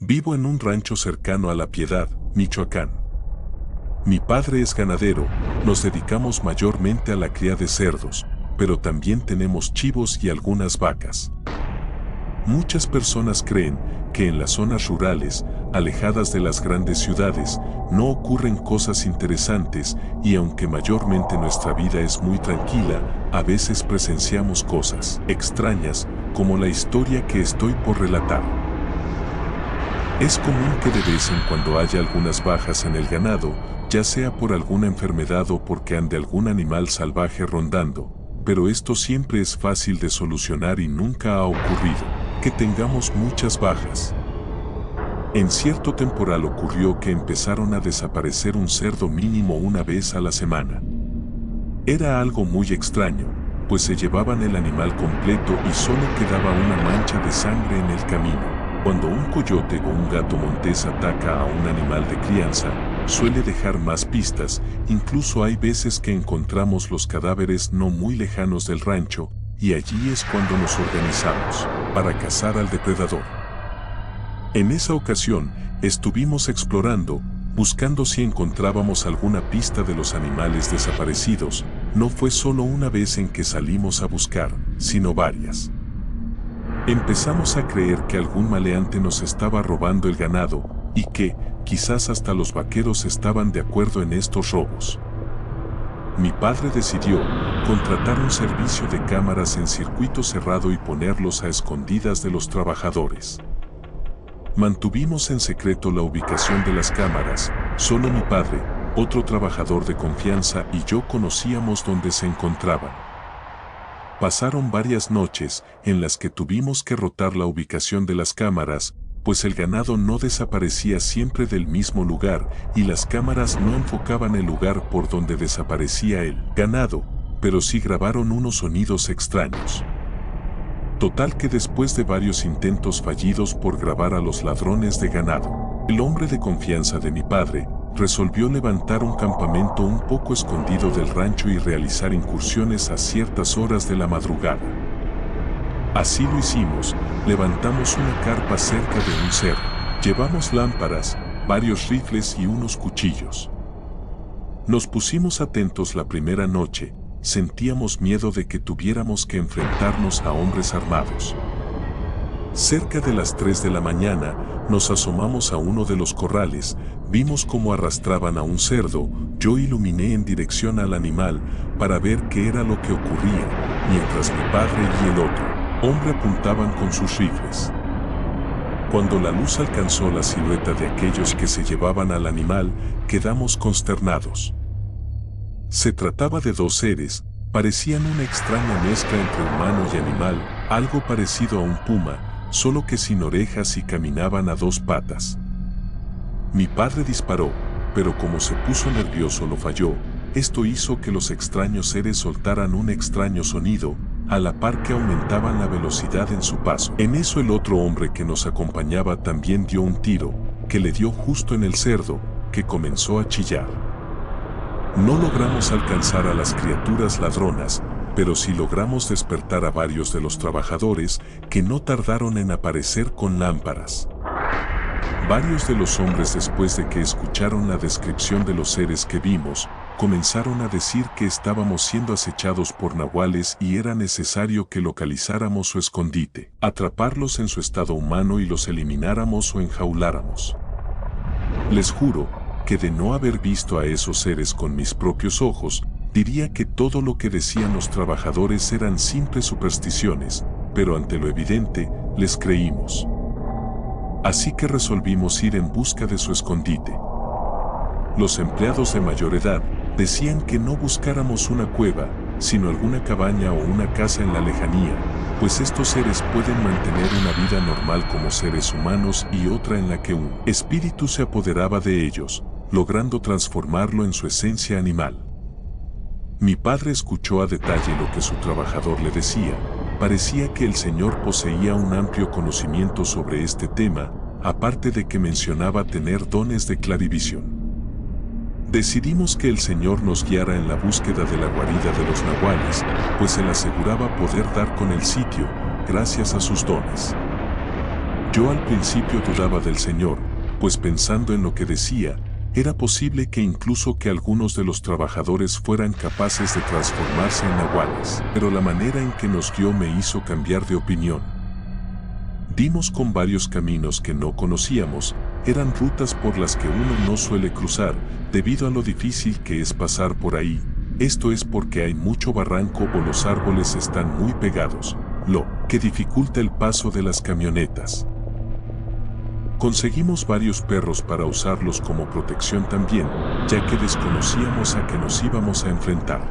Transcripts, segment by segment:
Vivo en un rancho cercano a La Piedad, Michoacán. Mi padre es ganadero, nos dedicamos mayormente a la cría de cerdos, pero también tenemos chivos y algunas vacas. Muchas personas creen que en las zonas rurales, alejadas de las grandes ciudades, no ocurren cosas interesantes y aunque mayormente nuestra vida es muy tranquila, a veces presenciamos cosas extrañas, como la historia que estoy por relatar. Es común que de vez en cuando haya algunas bajas en el ganado, ya sea por alguna enfermedad o porque ande algún animal salvaje rondando, pero esto siempre es fácil de solucionar y nunca ha ocurrido que tengamos muchas bajas. En cierto temporal ocurrió que empezaron a desaparecer un cerdo mínimo una vez a la semana. Era algo muy extraño, pues se llevaban el animal completo y solo quedaba una mancha de sangre en el camino. Cuando un coyote o un gato montés ataca a un animal de crianza, suele dejar más pistas, incluso hay veces que encontramos los cadáveres no muy lejanos del rancho, y allí es cuando nos organizamos para cazar al depredador. En esa ocasión, estuvimos explorando, buscando si encontrábamos alguna pista de los animales desaparecidos. No fue solo una vez en que salimos a buscar, sino varias. Empezamos a creer que algún maleante nos estaba robando el ganado, y que, quizás hasta los vaqueros estaban de acuerdo en estos robos. Mi padre decidió contratar un servicio de cámaras en circuito cerrado y ponerlos a escondidas de los trabajadores. Mantuvimos en secreto la ubicación de las cámaras, solo mi padre, otro trabajador de confianza y yo conocíamos dónde se encontraban. Pasaron varias noches en las que tuvimos que rotar la ubicación de las cámaras, pues el ganado no desaparecía siempre del mismo lugar y las cámaras no enfocaban el lugar por donde desaparecía el ganado, pero sí grabaron unos sonidos extraños. Total que después de varios intentos fallidos por grabar a los ladrones de ganado, el hombre de confianza de mi padre resolvió levantar un campamento un poco escondido del rancho y realizar incursiones a ciertas horas de la madrugada. Así lo hicimos, levantamos una carpa cerca de un cerro, llevamos lámparas, varios rifles y unos cuchillos. Nos pusimos atentos la primera noche, sentíamos miedo de que tuviéramos que enfrentarnos a hombres armados. Cerca de las 3 de la mañana, nos asomamos a uno de los corrales, vimos cómo arrastraban a un cerdo, yo iluminé en dirección al animal para ver qué era lo que ocurría, mientras mi padre y el otro hombre apuntaban con sus rifles. Cuando la luz alcanzó la silueta de aquellos que se llevaban al animal, quedamos consternados. Se trataba de dos seres, parecían una extraña mezcla entre humano y animal, algo parecido a un puma, solo que sin orejas y caminaban a dos patas. Mi padre disparó, pero como se puso nervioso lo falló. Esto hizo que los extraños seres soltaran un extraño sonido, a la par que aumentaban la velocidad en su paso. En eso el otro hombre que nos acompañaba también dio un tiro, que le dio justo en el cerdo, que comenzó a chillar. No logramos alcanzar a las criaturas ladronas, pero sí logramos despertar a varios de los trabajadores que no tardaron en aparecer con lámparas. Varios de los hombres, después de que escucharon la descripción de los seres que vimos, comenzaron a decir que estábamos siendo acechados por nahuales y era necesario que localizáramos su escondite, atraparlos en su estado humano y los elimináramos o enjauláramos. Les juro que de no haber visto a esos seres con mis propios ojos, diría que todo lo que decían los trabajadores eran simples supersticiones, pero ante lo evidente, les creímos. Así que resolvimos ir en busca de su escondite. Los empleados de mayor edad decían que no buscáramos una cueva, sino alguna cabaña o una casa en la lejanía, pues estos seres pueden mantener una vida normal como seres humanos y otra en la que un espíritu se apoderaba de ellos, logrando transformarlo en su esencia animal. Mi padre escuchó a detalle lo que su trabajador le decía. Parecía que el señor poseía un amplio conocimiento sobre este tema, aparte de que mencionaba tener dones de clarivisión. Decidimos que el señor nos guiara en la búsqueda de la guarida de los nahuales, pues él aseguraba poder dar con el sitio, gracias a sus dones. Yo al principio dudaba del Señor, pues pensando en lo que decía, era posible que incluso que algunos de los trabajadores fueran capaces de transformarse en nahuales. Pero la manera en que nos guió me hizo cambiar de opinión. Dimos con varios caminos que no conocíamos, eran rutas por las que uno no suele cruzar, debido a lo difícil que es pasar por ahí. Esto es porque hay mucho barranco o los árboles están muy pegados, lo que dificulta el paso de las camionetas. Conseguimos varios perros para usarlos como protección también, ya que desconocíamos a qué nos íbamos a enfrentar.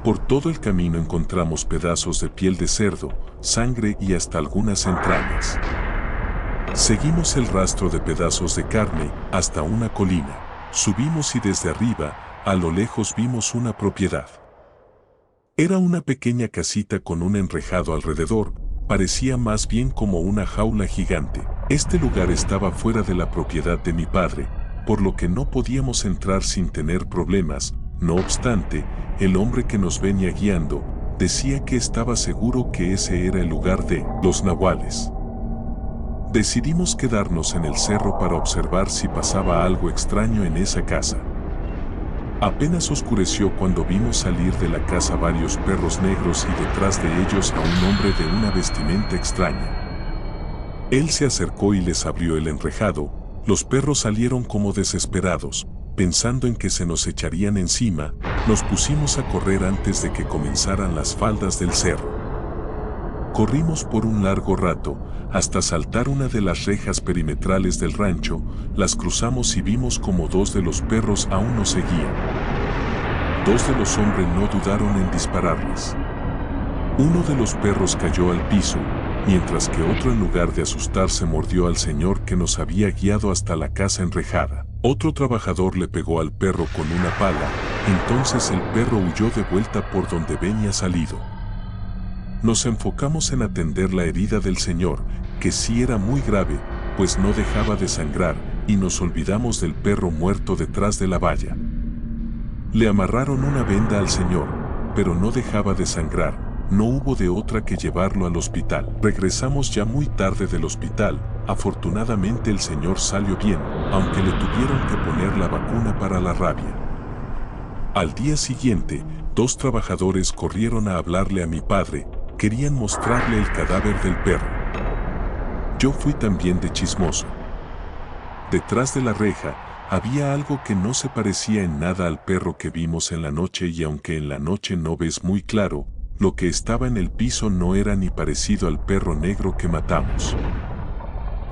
Por todo el camino encontramos pedazos de piel de cerdo, sangre y hasta algunas entrañas. Seguimos el rastro de pedazos de carne hasta una colina. Subimos y desde arriba, a lo lejos vimos una propiedad. Era una pequeña casita con un enrejado alrededor, parecía más bien como una jaula gigante. Este lugar estaba fuera de la propiedad de mi padre, por lo que no podíamos entrar sin tener problemas. No obstante, el hombre que nos venía guiando decía que estaba seguro que ese era el lugar de los nahuales. Decidimos quedarnos en el cerro para observar si pasaba algo extraño en esa casa. Apenas oscureció cuando vimos salir de la casa varios perros negros y detrás de ellos a un hombre de una vestimenta extraña. Él se acercó y les abrió el enrejado. Los perros salieron como desesperados. Pensando en que se nos echarían encima, nos pusimos a correr antes de que comenzaran las faldas del cerro. Corrimos por un largo rato, hasta saltar una de las rejas perimetrales del rancho, las cruzamos y vimos como dos de los perros aún nos seguían. Dos de los hombres no dudaron en dispararles. Uno de los perros cayó al piso, mientras que otro en lugar de asustarse mordió al señor que nos había guiado hasta la casa enrejada. Otro trabajador le pegó al perro con una pala, entonces el perro huyó de vuelta por donde venía salido. Nos enfocamos en atender la herida del señor, que sí era muy grave, pues no dejaba de sangrar, y nos olvidamos del perro muerto detrás de la valla. Le amarraron una venda al señor, pero no dejaba de sangrar. No hubo de otra que llevarlo al hospital. Regresamos ya muy tarde del hospital. Afortunadamente el señor salió bien, aunque le tuvieron que poner la vacuna para la rabia. Al día siguiente, dos trabajadores corrieron a hablarle a mi padre, querían mostrarle el cadáver del perro. Yo fui también de chismoso. Detrás de la reja, había algo que no se parecía en nada al perro que vimos en la noche y aunque en la noche no ves muy claro, lo que estaba en el piso no era ni parecido al perro negro que matamos.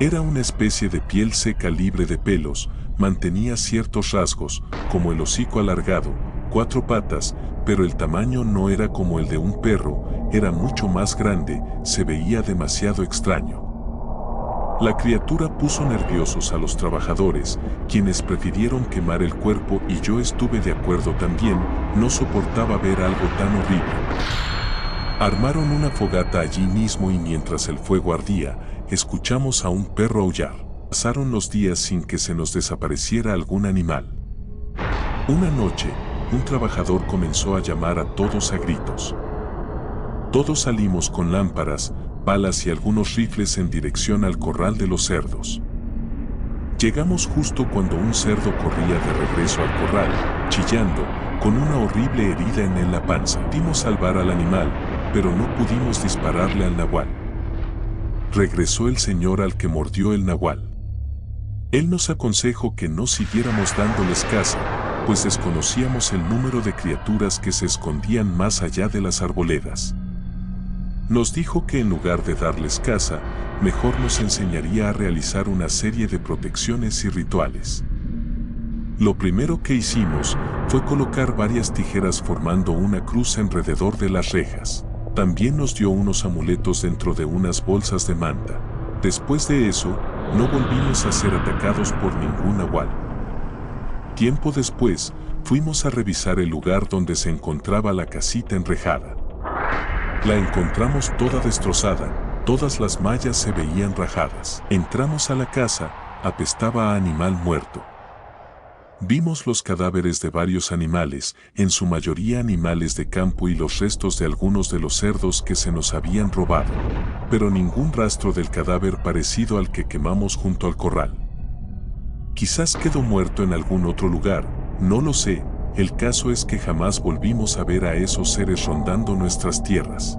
Era una especie de piel seca libre de pelos, mantenía ciertos rasgos, como el hocico alargado, 4 patas, pero el tamaño no era como el de un perro, era mucho más grande, se veía demasiado extraño. La criatura puso nerviosos a los trabajadores, quienes prefirieron quemar el cuerpo y yo estuve de acuerdo también, no soportaba ver algo tan horrible. Armaron una fogata allí mismo y mientras el fuego ardía, escuchamos a un perro aullar. Pasaron los días sin que se nos desapareciera algún animal. Una noche, un trabajador comenzó a llamar a todos a gritos. Todos salimos con lámparas, balas y algunos rifles en dirección al corral de los cerdos. Llegamos justo cuando un cerdo corría de regreso al corral, chillando, con una horrible herida en la panza. Dimos salvar al animal, pero no pudimos dispararle al nahual. Regresó el señor al que mordió el nahual. Él nos aconsejó que no siguiéramos dándoles caza, pues desconocíamos el número de criaturas que se escondían más allá de las arboledas. Nos dijo que en lugar de darles caza, mejor nos enseñaría a realizar una serie de protecciones y rituales. Lo primero que hicimos fue colocar varias tijeras formando una cruz alrededor de las rejas. También nos dio unos amuletos dentro de unas bolsas de manta. Después de eso, no volvimos a ser atacados por ningún nahual. Tiempo después, fuimos a revisar el lugar donde se encontraba la casita enrejada. La encontramos toda destrozada, todas las mallas se veían rajadas. Entramos a la casa, apestaba a animal muerto. Vimos los cadáveres de varios animales, en su mayoría animales de campo y los restos de algunos de los cerdos que se nos habían robado. pero ningún rastro del cadáver parecido al que quemamos junto al corral. Quizás quedó muerto en algún otro lugar, no lo sé, el caso es que jamás volvimos a ver a esos seres rondando nuestras tierras.